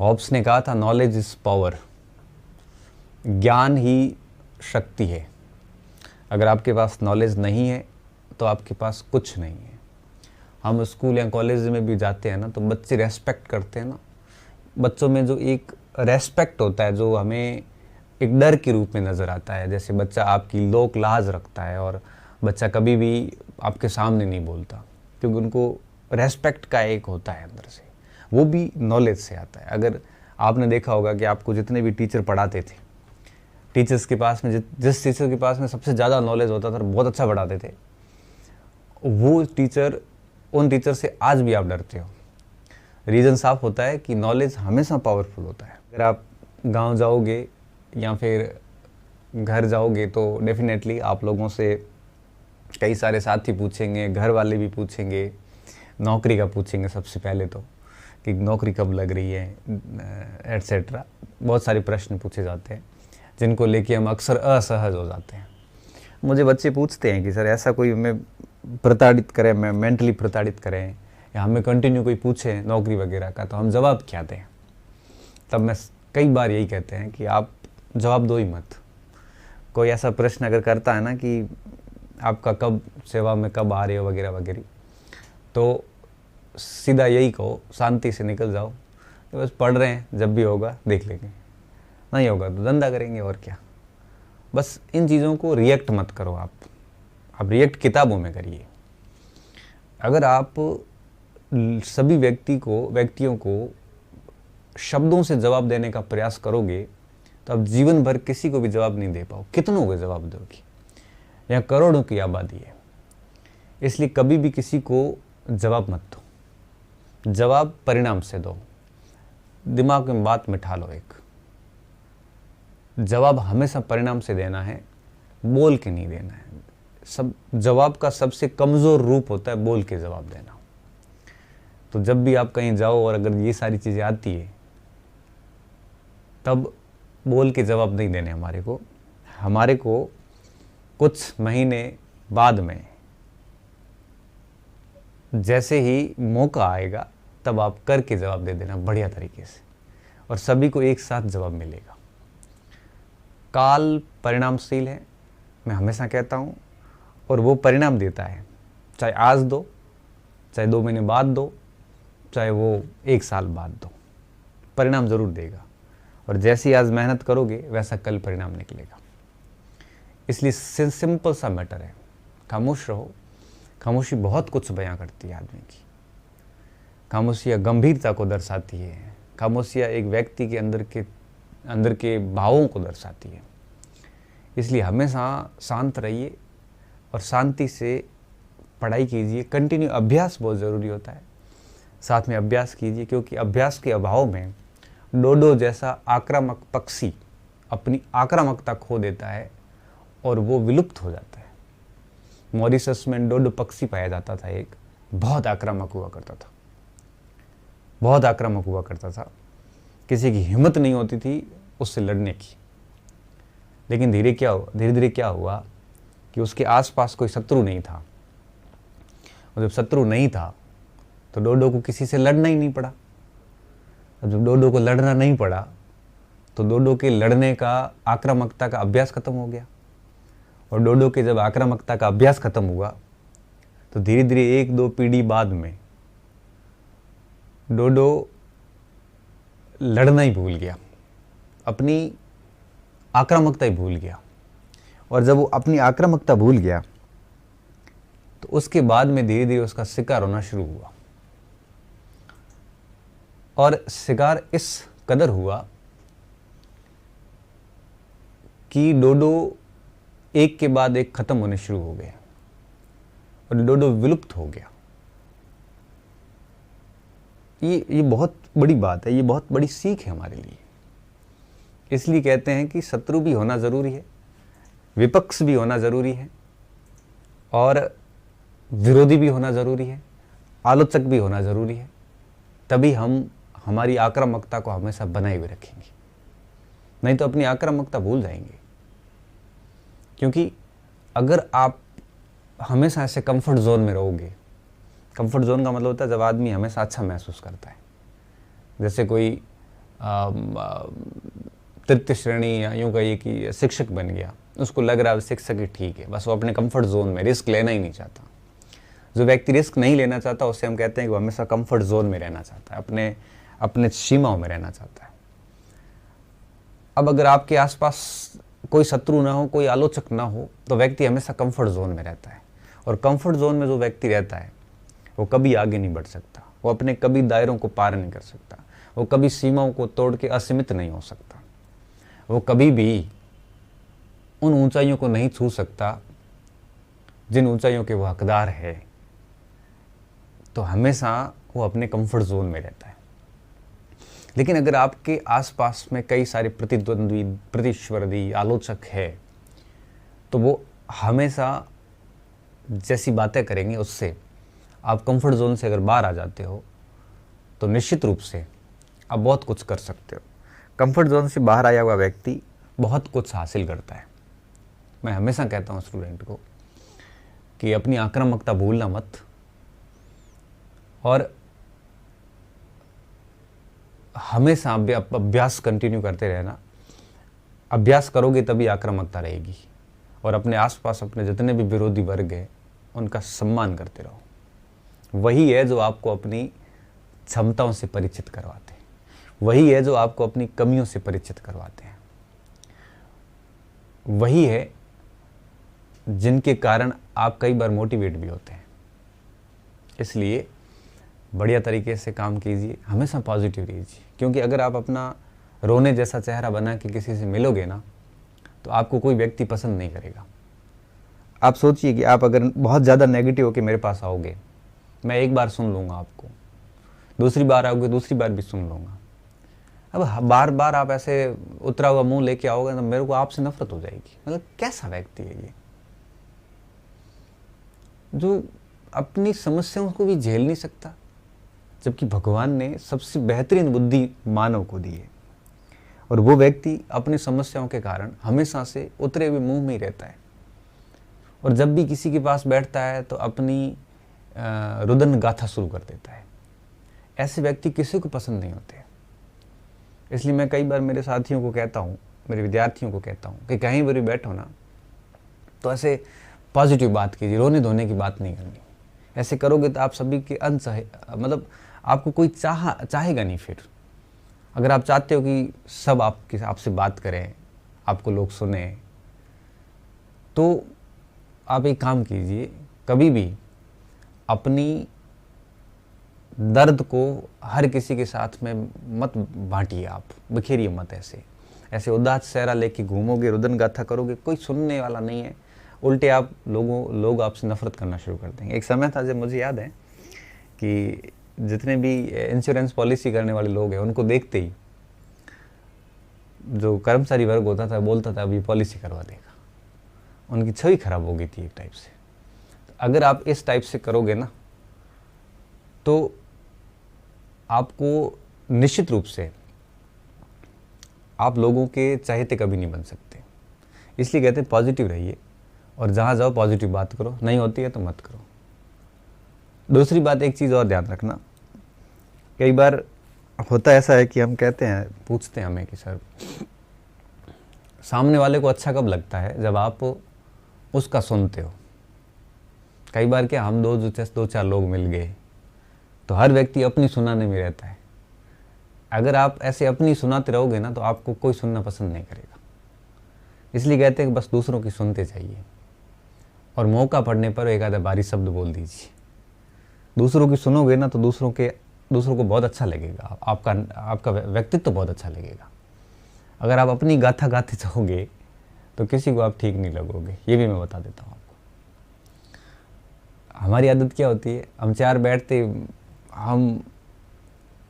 Hobbs ने कहा था नॉलेज इज़ पावर, ज्ञान ही शक्ति है। अगर आपके पास नॉलेज नहीं है तो आपके पास कुछ नहीं है। हम स्कूल या कॉलेज में भी जाते हैं ना, तो बच्चे रेस्पेक्ट करते हैं ना, बच्चों में जो एक रेस्पेक्ट होता है जो हमें एक डर के रूप में नज़र आता है। जैसे बच्चा आपकी लोक लाज रखता है और बच्चा कभी भी आपके सामने नहीं बोलता, क्योंकि उनको रेस्पेक्ट का एक होता है अंदर से, वो भी नॉलेज से आता है। अगर आपने देखा होगा कि आपको जितने भी टीचर पढ़ाते थे, टीचर्स के पास में जिस टीचर के पास में सबसे ज़्यादा नॉलेज होता था और बहुत अच्छा पढ़ाते थे, वो टीचर, उन टीचर से आज भी आप डरते हो। रीज़न साफ होता है कि नॉलेज हमेशा पावरफुल होता है। अगर आप गांव जाओगे या फिर घर जाओगे तो डेफिनेटली आप लोगों से कई सारे साथी पूछेंगे, घर वाले भी पूछेंगे, नौकरी का पूछेंगे सबसे पहले तो, कि नौकरी कब लग रही है, एट्सेट्रा। बहुत सारे प्रश्न पूछे जाते हैं जिनको लेके हम अक्सर असहज हो जाते हैं। मुझे बच्चे पूछते हैं कि सर ऐसा कोई हमें प्रताड़ित करें, मैं मेंटली प्रताड़ित करें, या हमें कंटिन्यू कोई पूछे नौकरी वगैरह का, तो हम जवाब क्या दें। तब मैं कई बार यही कहते हैं कि आप जवाब दो ही मत। कोई ऐसा प्रश्न अगर करता है ना कि आपका कब सेवा में कब आ रहे हो वगैरह वगैरह, तो सीधा यही कहो, शांति से निकल जाओ, तो बस पढ़ रहे हैं, जब भी होगा देख लेंगे, नहीं होगा तो धंधा करेंगे और क्या। बस इन चीज़ों को रिएक्ट मत करो आप रिएक्ट किताबों में करिए। अगर आप सभी व्यक्तियों को शब्दों से जवाब देने का प्रयास करोगे तो आप जीवन भर किसी को भी जवाब नहीं दे पाओ। कितनों को जवाब दोगे? यहाँ करोड़ों की आबादी है, इसलिए कभी भी किसी को जवाब मत दो। जवाब परिणाम से दो। दिमाग में बात मिठा लो एक, जवाब हमेशा परिणाम से देना है, बोल के नहीं देना है। सब जवाब का सबसे कमज़ोर रूप होता है बोल के जवाब देना। तो जब भी आप कहीं जाओ और अगर ये सारी चीज़ें आती है, तब बोल के जवाब नहीं देने हमारे को कुछ महीने बाद में जैसे ही मौका आएगा तब आप करके जवाब दे देना बढ़िया तरीके से, और सभी को एक साथ जवाब मिलेगा। काल परिणामशील है, मैं हमेशा कहता हूँ, और वो परिणाम देता है। चाहे आज दो, चाहे 2 महीने बाद दो, चाहे वो 1 साल बाद दो, परिणाम ज़रूर देगा। और जैसी आज मेहनत करोगे वैसा कल परिणाम निकलेगा। इसलिए सिंपल सा मैटर है, खामोश रहो। खामोशी बहुत कुछ बयां करती है आदमी की। खामोशियाँ गंभीरता को दर्शाती है। खामोशियाँ एक व्यक्ति के अंदर के भावों को दर्शाती है। इसलिए हमेशा शांत रहिए और शांति से पढ़ाई कीजिए। कंटिन्यू अभ्यास बहुत ज़रूरी होता है, साथ में अभ्यास कीजिए, क्योंकि अभ्यास के अभाव में डोडो जैसा आक्रामक पक्षी अपनी आक्रामकता खो देता है और वो विलुप्त हो जाता है। मॉरिशस में डोडो पक्षी पाया जाता था, एक बहुत आक्रामक हुआ करता था, किसी की हिम्मत नहीं होती थी उससे लड़ने की। लेकिन धीरे धीरे क्या हुआ कि उसके आसपास कोई शत्रु नहीं था, और जब शत्रु नहीं था तो डोडो को किसी से लड़ना ही नहीं पड़ा। अब जब डोडो को लड़ना नहीं पड़ा तो डोडो के लड़ने का, आक्रामकता का अभ्यास खत्म हो गया। और डोडो के जब आक्रामकता का अभ्यास खत्म हुआ तो धीरे धीरे 1-2 पीढ़ी बाद में डोडो लड़ना ही भूल गया, अपनी आक्रामकता ही भूल गया। और जब वो अपनी आक्रामकता भूल गया तो उसके बाद में धीरे धीरे उसका शिकार होना शुरू हुआ। और शिकार इस कदर हुआ कि डोडो एक के बाद एक खत्म होने शुरू हो गए और डोडो विलुप्त हो गया। ये बहुत बड़ी बात है, ये बहुत बड़ी सीख है हमारे लिए। इसलिए कहते हैं कि शत्रु भी होना ज़रूरी है, विपक्ष भी होना ज़रूरी है, और विरोधी भी होना ज़रूरी है, आलोचक भी होना ज़रूरी है। तभी हम हमारी आक्रामकता को हमेशा बनाए हुए रखेंगे, नहीं तो अपनी आक्रामकता भूल जाएंगे। क्योंकि अगर आप हमेशा ऐसे कंफर्ट जोन में रहोगे, कंफर्ट जोन का मतलब होता है जब आदमी हमेशा अच्छा महसूस करता है। जैसे कोई तृतीय श्रेणी या यूँ कहिए कि शिक्षक बन गया, उसको लग रहा है शिक्षक ही ठीक है, बस वो अपने कंफर्ट जोन में, रिस्क लेना ही नहीं चाहता। जो व्यक्ति रिस्क नहीं लेना चाहता उससे हम कहते हैं कि वो हमेशा कंफर्ट जोन में रहना चाहता है, अपने अपने सीमाओं में रहना चाहता है। अब अगर आपके आसपास कोई शत्रु ना हो, कोई आलोचक ना हो, तो व्यक्ति हमेशा कंफर्ट जोन में रहता है। और कंफर्ट जोन में जो व्यक्ति रहता है वो कभी आगे नहीं बढ़ सकता, वो अपने कभी दायरों को पार नहीं कर सकता, वो कभी सीमाओं को तोड़ के असीमित नहीं हो सकता, वो कभी भी उन ऊंचाइयों को नहीं छू सकता जिन ऊंचाइयों के वो हकदार है। तो हमेशा वो अपने कंफर्ट जोन में रहता है। लेकिन अगर आपके आसपास में कई सारे प्रतिद्वंद्वी, प्रतिस्पर्धी, आलोचक है, तो वो हमेशा जैसी बातें करेंगे उससे आप कंफर्ट जोन से अगर बाहर आ जाते हो तो निश्चित रूप से आप बहुत कुछ कर सकते हो। कंफर्ट जोन से बाहर आया हुआ व्यक्ति बहुत कुछ हासिल करता है। मैं हमेशा कहता हूँ स्टूडेंट को कि अपनी आक्रामकता भूलना मत, और हमेशा अभ्यास कंटिन्यू करते रहना। अभ्यास करोगे तभी आक्रामकता रहेगी। और अपने आसपास अपने जितने भी विरोधी वर्ग हैं उनका सम्मान करते रहो। वही है जो आपको अपनी क्षमताओं से परिचित करवाते हैं, वही है जो आपको अपनी कमियों से परिचित करवाते हैं, वही है जिनके कारण आप कई बार मोटिवेट भी होते हैं। इसलिए बढ़िया तरीके से काम कीजिए, हमेशा पॉजिटिव रहिए, क्योंकि अगर आप अपना रोने जैसा चेहरा बना के किसी से मिलोगे ना, तो आपको कोई व्यक्ति पसंद नहीं करेगा। आप सोचिए कि आप अगर बहुत ज़्यादा नेगेटिव होकर मेरे पास आओगे, मैं एक बार सुन लूँगा आपको, दूसरी बार आओगे दूसरी बार भी सुन लूँगा। अब बार बार आप ऐसे उतरा हुआ मुंह लेके आओगे तो मेरे को आपसे नफरत हो जाएगी। मतलब कैसा व्यक्ति है ये, जो अपनी समस्याओं को भी झेल नहीं सकता, जबकि भगवान ने सबसे बेहतरीन बुद्धि मानव को दी है। और वो व्यक्ति अपनी समस्याओं के कारण हमेशा से उतरे हुए मुंह में ही रहता है, और जब भी किसी के पास बैठता है तो अपनी रुदन गाथा शुरू कर देता है। ऐसे व्यक्ति किसी को पसंद नहीं होते। इसलिए मैं कई बार मेरे साथियों को कहता हूँ, मेरे विद्यार्थियों को कहता हूँ कि कहीं पर भी बैठो ना तो ऐसे पॉजिटिव बात कीजिए, रोने धोने की बात नहीं करनी। ऐसे करोगे तो आप सभी के मतलब आपको कोई चाहेगा नहीं। फिर अगर आप चाहते हो कि सब आपसे बात करें, आपको लोग सुने, तो आप एक काम कीजिए, कभी भी अपनी दर्द को हर किसी के साथ में मत बांटिए, आप बिखेरिए मत। ऐसे उदास चेहरा लेके घूमोगे, रुदन गाथा करोगे, कोई सुनने वाला नहीं है। उल्टे आप लोग आपसे नफरत करना शुरू कर देंगे। एक समय था जब मुझे याद है कि जितने भी इंश्योरेंस पॉलिसी करने वाले लोग हैं उनको देखते ही जो कर्मचारी वर्ग होता था बोलता था अब ये पॉलिसी करवा देगा। उनकी छवि खराब हो गई थी एक टाइप से। तो अगर आप इस टाइप से करोगे ना तो आपको निश्चित रूप से आप लोगों के चाहते कभी नहीं बन सकते। इसलिए कहते हैं पॉजिटिव रहिए, और जहाँ जाओ पॉजिटिव बात करो, नहीं होती है तो मत करो। दूसरी बात, एक चीज़ और ध्यान रखना, कई बार होता ऐसा है कि हम कहते हैं, पूछते हैं हमें कि सर सामने वाले को अच्छा कब लगता है, जब आप उसका सुनते हो। कई बार क्या हम दो चार लोग मिल गए तो हर व्यक्ति अपनी सुनाने में रहता है। अगर आप ऐसे अपनी सुनाते रहोगे ना तो आपको कोई सुनना पसंद नहीं करेगा। इसलिए कहते हैं कि बस दूसरों की सुनते जाइए, और मौका पड़ने पर एक आधा बारी शब्द बोल दीजिए। दूसरों की सुनोगे ना तो दूसरों को बहुत अच्छा लगेगा, आपका व्यक्तित्व तो बहुत अच्छा लगेगा। अगर आप अपनी गाथा गाते जाओगे तो किसी को आप ठीक नहीं लगोगे, ये भी मैं बता देता हूँ आपको। हमारी आदत क्या होती है, हम चार बैठते हम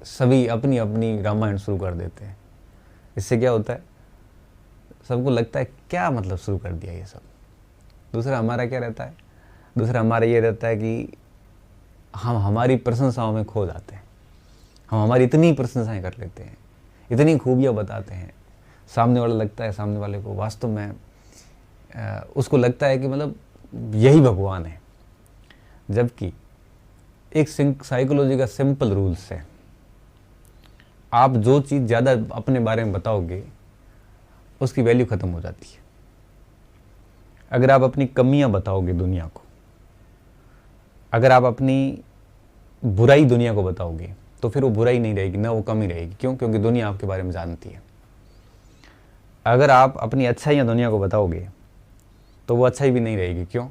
सभी अपनी अपनी रामायण शुरू कर देते हैं। इससे क्या होता है, सबको लगता है क्या मतलब शुरू कर दिया ये सब। दूसरा हमारा क्या रहता है, दूसरा हमारा ये रहता है कि हम हमारी प्रशंसाओं में खो जाते हैं। हम हमारी इतनी प्रशंसाएं कर लेते हैं, इतनी खूबियाँ बताते हैं, सामने वाला लगता है, सामने वाले को वास्तव में उसको लगता है कि मतलब यही भगवान है। जबकि एक साइकोलॉजी का सिंपल रूल्स है आप जो चीज़ ज़्यादा अपने बारे में बताओगे उसकी वैल्यू ख़त्म हो जाती है। अगर आप अपनी कमियां बताओगे दुनिया को, अगर आप अपनी बुराई दुनिया को बताओगे, तो फिर वो बुराई नहीं रहेगी ना वो कमी रहेगी। क्यों? क्योंकि दुनिया आपके बारे में जानती है। अगर आप अपनी अच्छाइयाँ दुनिया को बताओगे तो वो अच्छाई भी नहीं रहेगी। क्यों?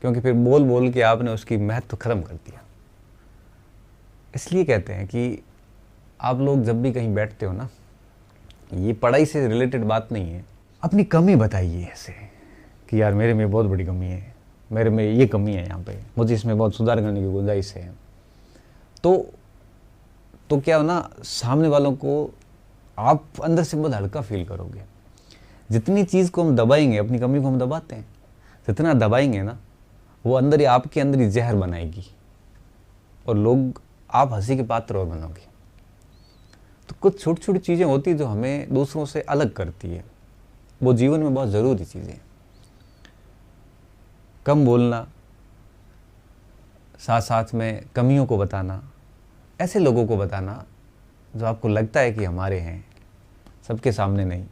क्योंकि फिर बोल बोल के आपने उसकी महत्व ख़त्म कर दिया। इसलिए कहते हैं कि आप लोग जब भी कहीं बैठते हो ना, ये पढ़ाई से रिलेटेड बात नहीं है, अपनी कमी बताइए ऐसे कि यार मेरे में बहुत बड़ी कमी है, मेरे में ये कमी है, यहाँ पे मुझे इसमें बहुत सुधार करने की गुंजाइश है। तो क्या हो ना, सामने वालों को आप अंदर से बहुत हल्का फील करोगे। जितनी चीज़ को हम दबाएंगे, अपनी कमी को हम दबाते हैं, जितना दबाएंगे ना वो अंदर ही आपके अंदर ही जहर बनाएगी और लोग आप हंसी के पात्र और बनोगे। तो कुछ छोटी छोटी चीज़ें होती हैं जो हमें दूसरों से अलग करती है, वो जीवन में बहुत ज़रूरी चीज़ें। कम बोलना, साथ साथ में कमियों को बताना, ऐसे लोगों को बताना जो आपको लगता है कि हमारे हैं, सबके सामने नहीं,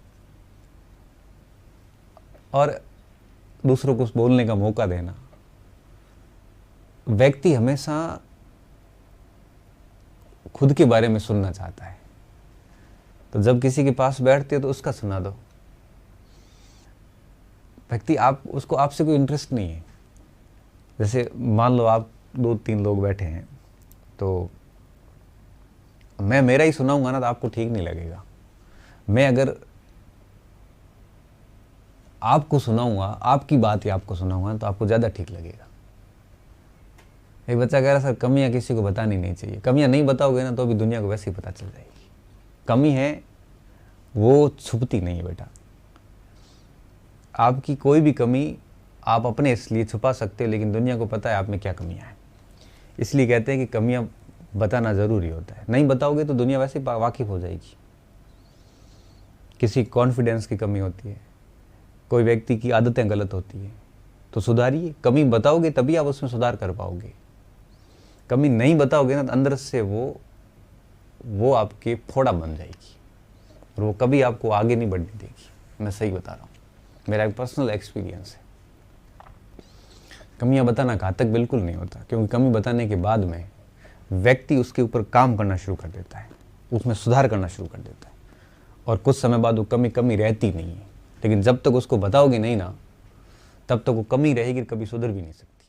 और दूसरों को बोलने का मौका देना। व्यक्ति हमेशा खुद के बारे में सुनना चाहता है, तो जब किसी के पास बैठते हो तो उसका सुना दो। व्यक्ति उसको आपसे कोई इंटरेस्ट नहीं है। जैसे मान लो आप 2-3 लोग बैठे हैं, तो मैं मेरा ही सुनाऊंगा ना तो आपको ठीक नहीं लगेगा। मैं अगर आपको सुनाऊंगा, आपकी बात ही आपको सुनाऊंगा तो आपको ज़्यादा ठीक लगेगा। एक बच्चा कह रहा सर कमियां किसी को बतानी नहीं चाहिए। कमियां नहीं बताओगे ना तो भी दुनिया को वैसे ही पता चल जाएगी। कमी है वो छुपती नहीं है बेटा। आपकी कोई भी कमी आप अपने इसलिए छुपा सकते हो, लेकिन दुनिया को पता है आप में क्या कमियां हैं। इसलिए कहते हैं कि कमियां बताना ज़रूरी होता है। नहीं बताओगे तो दुनिया वैसे ही वाकिफ़ हो जाएगी। किसी कॉन्फिडेंस की कमी होती है, कोई व्यक्ति की आदतें गलत होती है, तो सुधारिए। कमी बताओगे तभी आप उसमें सुधार कर पाओगे। कमी नहीं बताओगे ना तो अंदर से वो आपके फोड़ा बन जाएगी और वो कभी आपको आगे नहीं बढ़ने देगी। मैं सही बता रहा हूँ, मेरा एक पर्सनल एक्सपीरियंस है। कमियां बताना घातक बिल्कुल नहीं होता, क्योंकि कमी बताने के बाद में व्यक्ति उसके ऊपर काम करना शुरू कर देता है, उसमें सुधार करना शुरू कर देता है, और कुछ समय बाद वो कमी रहती नहीं है। लेकिन जब तक उसको बताओगे नहीं ना, तब तक वो कमी रहेगी, कभी सुधर भी नहीं सकती।